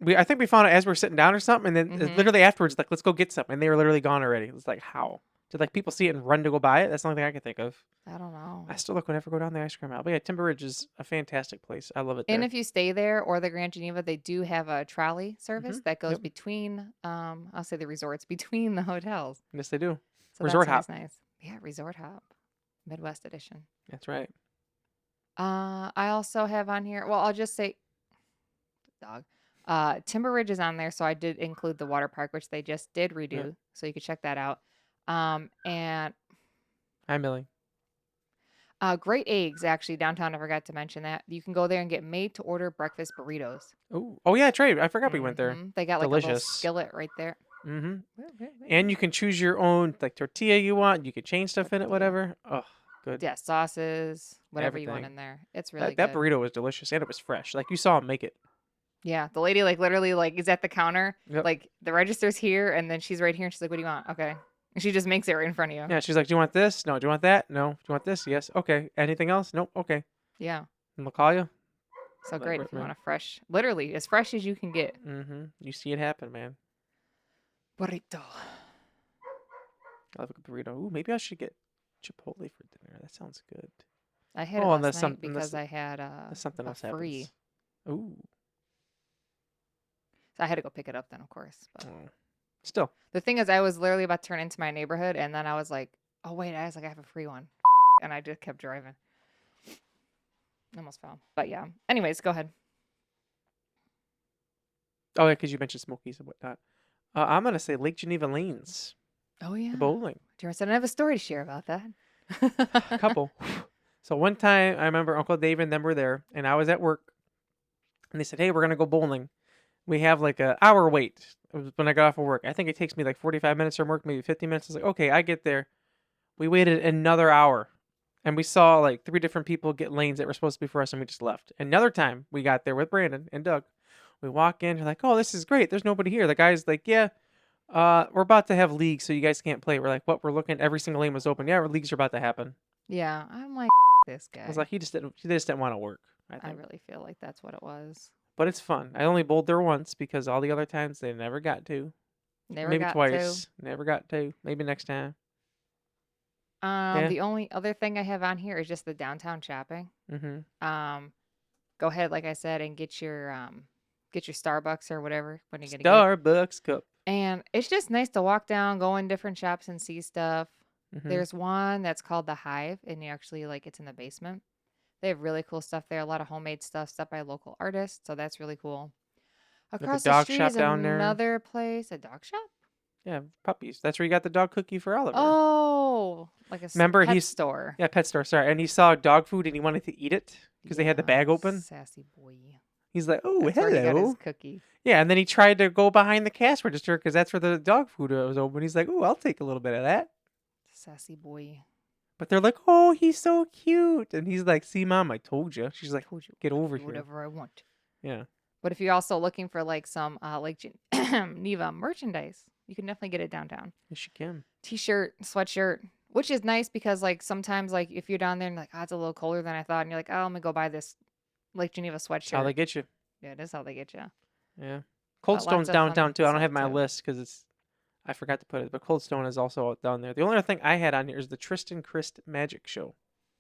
I think we found out as we were sitting down or something, and then literally afterwards, like, let's go get something, and they were literally gone already. It was like, how? Did like people see it and run to go buy it? That's the only thing I can think of. I don't know. I still would never go down the ice cream aisle. But yeah, Timber Ridge is a fantastic place. I love it there. And if you stay there or the Grand Geneva, they do have a trolley service that goes Yep. between, I'll say the resorts, between the hotels. Yes, they do. So Resort that's hop. nice. Yeah, Resort Hop. Midwest edition. That's right. I also have on here, well, I'll just say, dog. Timber Ridge is on there, so I did include the water park, which they just did redo, Yeah. so you could check that out. And Hi, Millie. Great Eggs, actually, downtown, I forgot to mention that. You can go there and get made-to-order breakfast burritos. Oh yeah, that's right. I forgot we went there. They got like a little Delicious. skillet right there. Mm-hmm. And you can choose your own like tortilla you want. You can change stuff in it, whatever. Oh, good. Yeah, sauces, whatever you want Everything. in there. It's really That good. burrito was delicious, and it was fresh. Like you saw him make it. Yeah, the lady like literally like is at the counter. Yep. Like the register's here, and then she's right here, and she's like, "What do you want?" "Okay," and she just makes it right in front of you. Yeah, she's like, "Do you want this? No. Do you want that? No. Do you want this? Yes. Okay. Anything else? Nope. Okay." Yeah. And they'll call you. So Like, great right, if you right. want a fresh, literally as fresh as you can get. Mm-hmm. You see it happen, man. Burrito. I love a good burrito. Ooh, maybe I should get Chipotle for dinner. That sounds good. I had it Oh, and last there's night because I had something a else free. happens. Ooh. So I had to go pick it up then, of course. But Still. the thing is, I was literally about to turn into my neighborhood, and then I was like, "Oh wait," I was like, "I have a free one," and I just kept driving. Almost fell, but yeah. Anyways, go ahead. Oh yeah, because you mentioned Smokies and whatnot. I'm gonna say Lake Geneva Lanes. Oh yeah. The bowling. Jeremy said I have a story to share about that. A couple. So one time I remember Uncle Dave and them were there, and I was at work, and they said, "Hey, we're gonna go bowling. We have like an hour wait." It was when I got off of work. I think it takes me like 45 minutes from work, maybe 50 minutes. I was like, "Okay, I get there." We waited another hour, and we saw like 3 different people get lanes that were supposed to be for us, and we just left. Another time we got there with Brandon and Doug. We walk in, we're like, "Oh, this is great. There's nobody here." The guy's like, "Yeah, we're about to have leagues, so you guys can't play." We're like, "What?" We're looking. Every single lane was open. Yeah, our leagues are about to happen. Yeah, I'm like this guy. I was like, he just didn't want to work. I I think, really feel like that's what it was. but it's fun. I only bowled there once because all the other times they never got to. Never Maybe got twice. Never got to. Maybe next time. to. Yeah. The only other thing I have on here is just the downtown shopping. Mm-hmm. Go ahead, like I said, and get your Starbucks or whatever when you get Starbucks cup. And it's just nice to walk down, go in different shops and see stuff. Mm-hmm. There's one that's called the Hive, and you actually like it's in the basement. They have really cool stuff there, a lot of homemade stuff by local artists, so that's really cool. Across the dog street shop is down there. another place, a dog shop. Yeah, puppies. That's where you got the dog cookie for Oliver. Oh, like a Remember, pet he's- store. Yeah, pet store. Sorry, and he saw dog food and he wanted to eat it because they had the bag open. Sassy boy. He's like, "Oh, That's where he got hello." his cookie. Yeah, and then he tried to go behind the cash register because that's where the dog food was open. He's like, "Oh, I'll take a little bit of that." Sassy boy. But they're like, "Oh, he's so cute," and he's like, "See, Mom, I told you." She's like, Told you. "Get over do here." whatever I want. Yeah. But if you're also looking for like some Lake Geneva merchandise, you can definitely get it downtown. Yes, you can. T-shirt, sweatshirt, which is nice because like sometimes like if you're down there and like, oh, it's a little colder than I thought, and you're like, oh, I'm gonna go buy this Lake Geneva That's how sweatshirt. they get you. Yeah, it is how they get you. Yeah. Cold Lots Stone's of fun downtown too. I don't stuff have my too. list because I forgot to put it, but Cold Stone is also down there. The only other thing I had on here is the Tristan Christ Magic Show.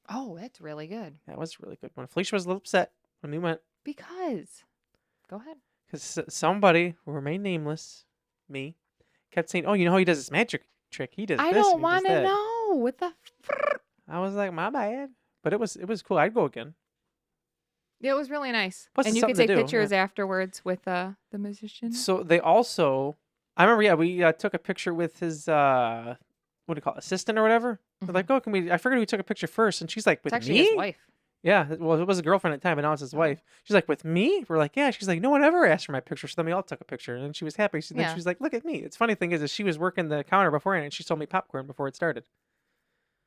Oh, that's really good. That was a really good one. Felicia was a little upset when we went Because, go ahead. because somebody who remained nameless, me, kept saying, "Oh, you know how he does this magic trick? He does I this don't and he does want to that." know what the. I was like, "My bad," but it was cool. I'd go again. Yeah, it was really nice. Plus, And it's you could something to take do, pictures afterwards with the musician. So they also, I remember, yeah, we took a picture with his what do you call it, assistant or whatever. They're like, "Oh, can we?" I figured we took a picture first, and she's like, "With It's actually his me?" wife. Yeah, well, it was a girlfriend at the time, but now it's his Oh. wife. She's like, "With me?" We're like, "Yeah." She's like, "No one ever asked for my picture." So then we all took a picture, and then she was happy. Then Yeah. she was like, "Look at me." It's funny thing is she was working the counter beforehand, and she sold me popcorn before it started.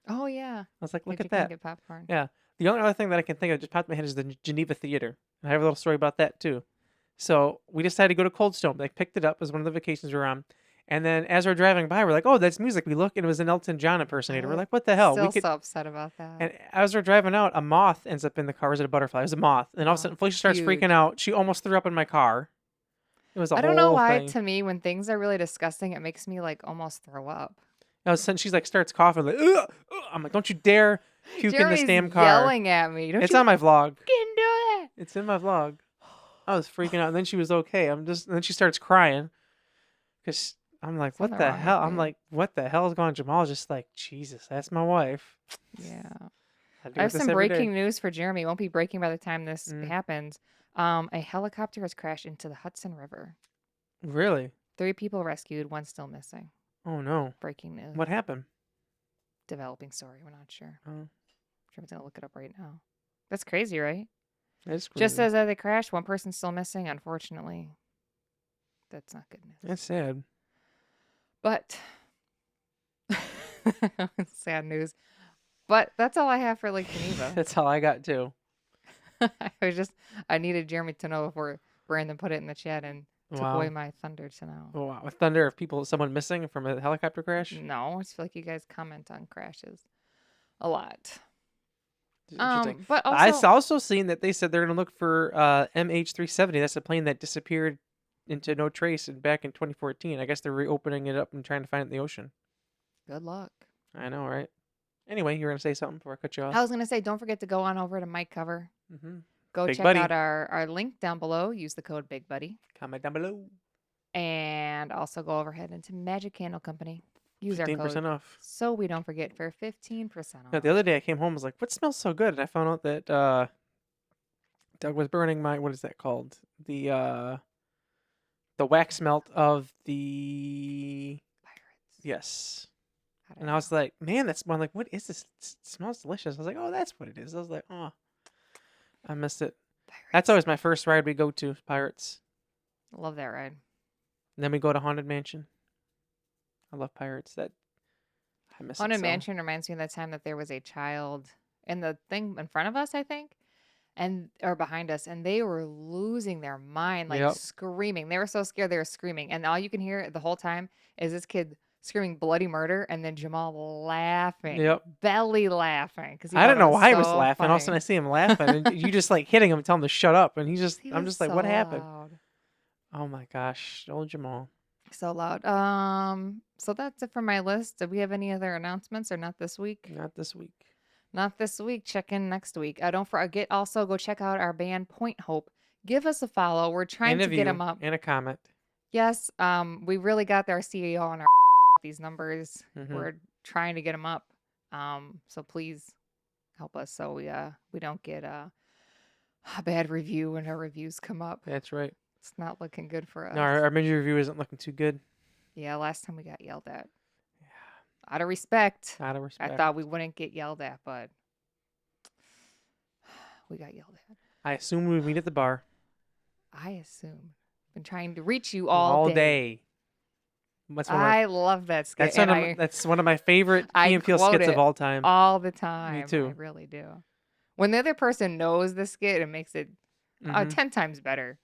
Oh yeah. I was like, "Look Did at you come that." get popcorn? Yeah. The only other thing that I can think of just popped in my head is the Geneva Theater. And I have a little story about that too. So we decided to go to Cold Stone. They picked it up as one of the vacations we were on. And then as we're driving by, we're like, "Oh, that's music." We look, and it was an Elton John impersonator. We're like, "What the hell?" Still so upset about that. And as we're driving out, a moth ends up in the car. Or is it a butterfly? It was a moth. And all of a Oh, sudden, Felicia starts huge. freaking out. She almost threw up in my car. It was a I don't know whole why. thing. To me, when things are really disgusting, it makes me like almost throw up. All of a sudden, she's like starts coughing. Like, ugh, ugh. I'm like, "Don't you dare puke in Jeremy's this damn car." yelling at me. Don't It's you on my vlog. fucking do that? It's in my vlog. I was freaking out, and then she was okay. And then she starts crying because I'm like, "What Something the wrong with hell?" I'm you. like, "What the hell is going on?" Jamal's just like, "Jesus, that's my wife." Yeah. I do I have this some every day. breaking news for Jeremy. It won't be breaking by the time this Mm. happens. A helicopter has crashed into the Hudson River. Really? 3 people rescued, 1 still missing. Oh no! Breaking news. What happened? Developing story. We're not sure. Oh, Jeremy's gonna look it up right now. That's crazy, right? that's Just crazy. as they crashed, 1 person's still missing. Unfortunately, that's not good news. That's sad. But sad news. But that's all I have for Lake Geneva. That's all I got too. I needed Jeremy to know before Brandon put it in the chat and took away my thunder to know. Oh, wow. With thunder of someone missing from a helicopter crash. No, I just feel like you guys comment on crashes a lot. Interesting. But I also, also seen that they said they're going to look for MH370. That's a plane that disappeared into no trace back in 2014. I guess they're reopening it up and trying to find it in the ocean. good luck. I know, right? Anyway, you were going to say something before I cut you off. I was gonna say, don't forget to go on over to Mike Cover. Mm-hmm. Go Big check Buddy. out our link down below. Use the code Big Buddy, Comment down below. and also go overhead into Magic Candle Company. Use our 15% code off. so we don't forget for 15% off. Yeah, the other day I came home, I was like, "What smells so good?" And I found out that Doug was burning my, what is that called? The wax melt of the, Pirates. yes. How did And I I was know? like, "Man, that's," I'm like, "What is this? It smells delicious." I was like, "Oh, that's what it is." I was like, "Oh, I missed it." That's Pirates. always my first ride we go to, Pirates. Love that ride. And then we go to Haunted Mansion. I love Pirates. I miss it Haunted so. Mansion reminds me of the time that there was a child in the thing in front of us, I think, or behind us, and they were losing their mind, like Yep. screaming. They were so scared they were screaming, and all you can hear the whole time is this kid screaming bloody murder, and then Jamal laughing, Yep. belly laughing, because I don't know why he was laughing. All of a sudden I see him laughing, and you just like hitting him, telling him to shut up, and I'm just like, "What happened?" Loud. Oh my gosh, old Jamal. So loud. So that's it for my list. Do we have any other announcements or not this week? Not this week. Not this week. Check in next week. Don't forget also go check out our band Pointe Hope. Give us a follow. We're trying And a to get view them up. and a comment. Yes. We really got our CEO on our these numbers. Mhm. We're trying to get them up. So please help us so we don't get a bad review when our reviews come up. That's right. It's not looking good for us. No, our major review isn't looking too good. Yeah, last time we got yelled at. Yeah. Out of respect. Out of respect. I thought we wouldn't get yelled at, but we got yelled at. I assume we meet at the bar I assume. Been trying to reach you all day. That's one of I love that skit. that's one of my favorite I Key and Peele quote skits it of all time. all the time. too. I really do. When the other person knows the skit, it makes it Mhm. 10 times better.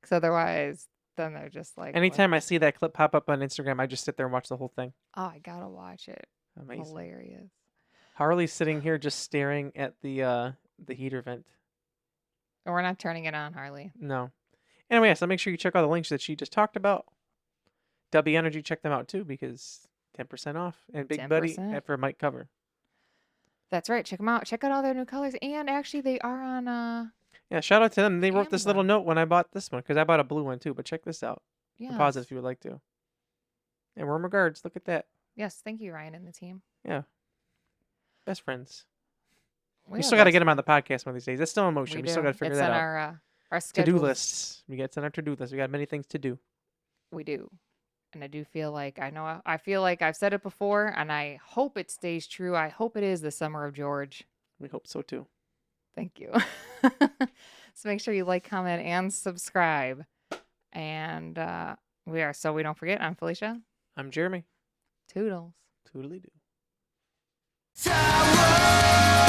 Because otherwise, then they're just like, Anytime I see that clip pop up on Instagram, I just sit there and watch the whole thing. oh, I gotta watch it. Amazing. Hilarious. Harley's sitting here just staring at the heater vent. And we're not turning it on, Harley. No. Anyway, so make sure you check out the links that she just talked about. W Energy, check them out too, because 10% off. And Big Buddy 10%. for Mike Cover. That's right. Check them out. Check out all their new colors. And actually, they are on. Yeah, shout out to them. They wrote this little Amazon. note when I bought this one, because I bought a blue one too. But check this out. Yeah. Pause it if you would like to. And warm regards. Look at that. Yes. Thank you, Ryan and the team. Yeah. Best friends. We are still got to best- get them on the podcast one of these days. That's still in motion. We We still do. got to figure It's that on out. our To-do schedule. lists. It's on our to-do list. We got many things to do. We do. And I do feel like I feel like I've said it before, and I hope it stays true. I hope it is the summer of George. We hope so too. Thank you. So make sure you like, comment, and subscribe. And we are So We Don't Forget. I'm Felicia. I'm Jeremy. Toodles. Toodly-doo. Tower!